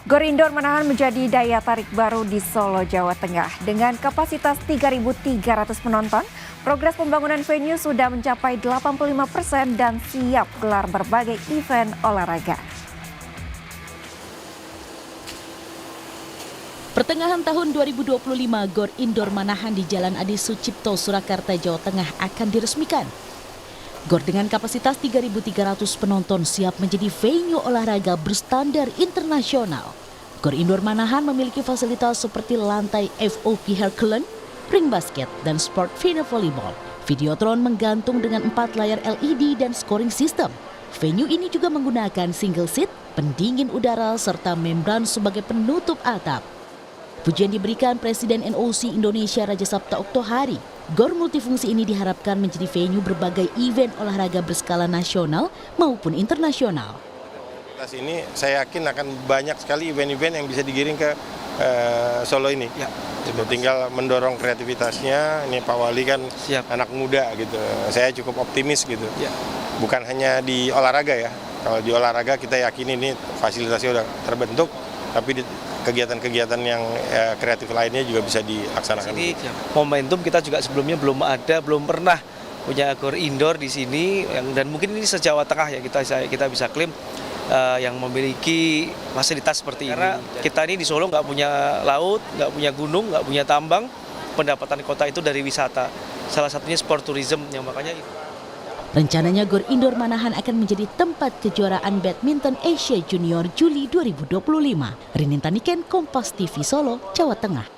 Gor Indoor Manahan menjadi daya tarik baru di Solo, Jawa Tengah. Dengan kapasitas 3.300 penonton, progres pembangunan venue sudah mencapai 85% dan siap gelar berbagai event olahraga. Pertengahan tahun 2025, Gor Indoor Manahan di Jalan Adi Sucipto, Surakarta, Jawa Tengah akan diresmikan. Gor dengan kapasitas 3.300 penonton siap menjadi venue olahraga berstandar internasional. Gor Indoor Manahan memiliki fasilitas seperti lantai FOP Herculean, ring basket, dan sport arena volleyball. Videotron menggantung dengan 4 layar LED dan scoring system. Venue ini juga menggunakan single seat, pendingin udara, serta membran sebagai penutup atap. Pujian diberikan Presiden NOC Indonesia Raja Sabta Oktohari. Gor multifungsi ini diharapkan menjadi venue berbagai event olahraga berskala nasional maupun internasional. Ini saya yakin akan banyak sekali event-event yang bisa digiring ke Solo ini. Ya, tinggal mendorong kreativitasnya. Ini Pak Wali kan anak muda gitu. Saya cukup optimis gitu. Ya. Bukan hanya di olahraga ya. Kalau di olahraga kita yakin ini fasilitasnya udah terbentuk, tapi di kegiatan-kegiatan yang kreatif lainnya juga bisa dilaksanakan. Ini momentum kita juga sebelumnya belum pernah punya Gor Indoor di sini, dan mungkin ini se-Jawa Tengah ya kita bisa klaim yang memiliki fasilitas seperti ini. Kita ini di Solo nggak punya laut, nggak punya gunung, nggak punya tambang. Pendapatan kota itu dari wisata. Salah satunya sport tourism, yang makanya rencananya Gor Indoor Manahan akan menjadi tempat kejuaraan badminton Asia Junior Juli 2025. Rininta Niken, Kompas TV Solo, Jawa Tengah.